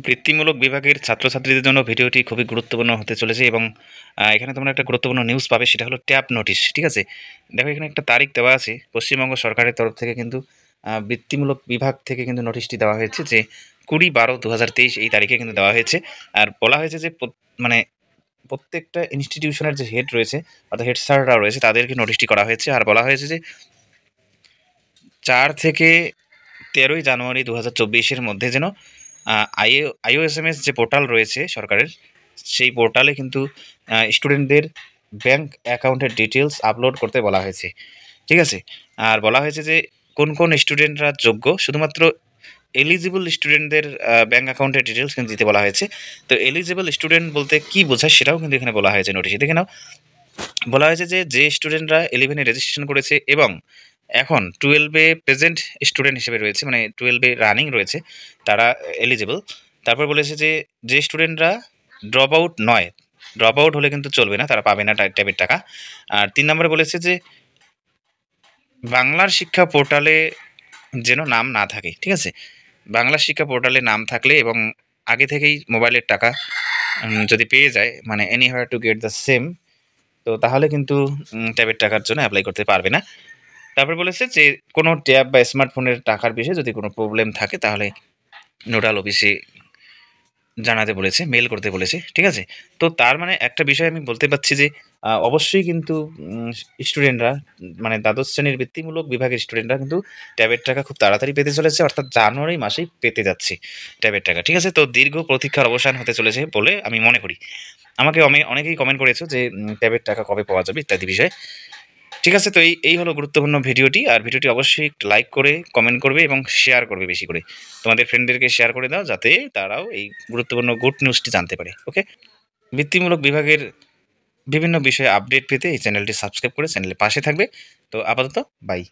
বৃত্তিমূলক বিভাগের ছাত্রছাত্রীদের জন্য ভিডিওটি খুবই গুরুত্বপূর্ণ হতে চলেছে এবং এখানে তোমরা একটা গুরুত্বপূর্ণ নিউজ পাবে, সেটা হলো ট্যাব নোটিশ। ঠিক আছে, দেখো এখানে একটা তারিখ দেওয়া আছে, পশ্চিমবঙ্গ সরকারের তরফ থেকে কিন্তু বৃত্তিমূলক বিভাগ থেকে কিন্তু নোটিশটি দেওয়া হয়েছে যে 20/12/2023 এই তারিখে কিন্তু দেওয়া হয়েছে। আর বলা হয়েছে যে মানে প্রত্যেকটা ইনস্টিটিউশনের যে হেড রয়েছে অর্থাৎ হেড স্যাররা রয়েছে তাদেরকে নোটিশটি করা হয়েছে। আর বলা হয়েছে যে 4 থেকে 13 জানুয়ারি 2024 মধ্যে যেন আইওএসএমএস যে পোর্টাল রয়েছে সরকারের, সেই পোর্টালে কিন্তু স্টুডেন্টদের ব্যাংক অ্যাকাউন্টের ডিটেলস আপলোড করতে বলা হয়েছে। ঠিক আছে, আর বলা হয়েছে যে কোন কোন স্টুডেন্টরা যোগ্য, শুধুমাত্র এলিজিবল স্টুডেন্টদের ব্যাংক অ্যাকাউন্টের ডিটেলস কিন্তু দিতে বলা হয়েছে। তো এলিজিবল স্টুডেন্ট বলতে কি বোঝায় সেটাও কিন্তু এখানে বলা হয়েছে নোটিশে। দেখে নাও, বলা হয়েছে যে স্টুডেন্টরা 11-এ রেজিস্ট্রেশন করেছে এবং এখন 12-এ প্রেজেন্ট স্টুডেন্ট হিসেবে রয়েছে, মানে 12-এ রানিং রয়েছে, তারা এলিজিবল। তারপর বলেছে যে স্টুডেন্টরা ড্রপ আউট নয়, ড্রপ আউট হলে কিন্তু চলবে না, তারা পাবে না ট্যাবের টাকা। আর 3 নম্বরে বলেছে যে বাংলার শিক্ষা পোর্টালে যেন নাম না থাকে। ঠিক আছে, বাংলার শিক্ষা পোর্টালে নাম থাকলে এবং আগে থেকেই মোবাইলের টাকা যদি পেয়ে যায়, মানে anywhere to get the same, তো তাহলে কিন্তু ট্যাবের টাকার জন্য অ্যাপ্লাই করতে পারবে না। তারপর বলেছে যে কোনো ট্যাব বা স্মার্টফোনের টাকার বিষয়ে যদি কোনো প্রবলেম থাকে তাহলে নোডাল অফিসে জানাতে বলেছে, মেল করতে বলেছে। ঠিক আছে, তো তার মানে একটা বিষয় আমি বলতে পারছি যে অবশ্যই কিন্তু স্টুডেন্টরা, মানে দ্বাদশ শ্রেণীর বৃত্তিমূলক বিভাগের স্টুডেন্টরা কিন্তু ট্যাবের টাকা খুব তাড়াতাড়ি পেতে চলেছে, অর্থাৎ জানুয়ারি মাসেই পেতে যাচ্ছে ট্যাবের টাকা। ঠিক আছে, তো দীর্ঘ প্রতীক্ষার অবসান হতে চলেছে বলে আমি মনে করি। আমাকে অনেকেই কমেন্ট করেছো যে ট্যাবের টাকা কবে পাওয়া যাবে ইত্যাদি বিষয়ে। ঠিক আছে, তো এই হলো গুরুত্বপূর্ণ ভিডিওটি। আর ভিডিওটি অবশ্যই লাইক করে কমেন্ট করবে এবং শেয়ার করবে বেশি করে, তোমাদের ফ্রেন্ডদেরকে শেয়ার করে দাও যাতে তারাও এই গুরুত্বপূর্ণ গুড নিউজটি জানতে পারে। ওকে, বৃত্তিমূলক বিভাগের বিভিন্ন বিষয়ে আপডেট পেতে এই চ্যানেলটি সাবস্ক্রাইব করে চ্যানেলের পাশে থাকবে। তো আপাতত বাই।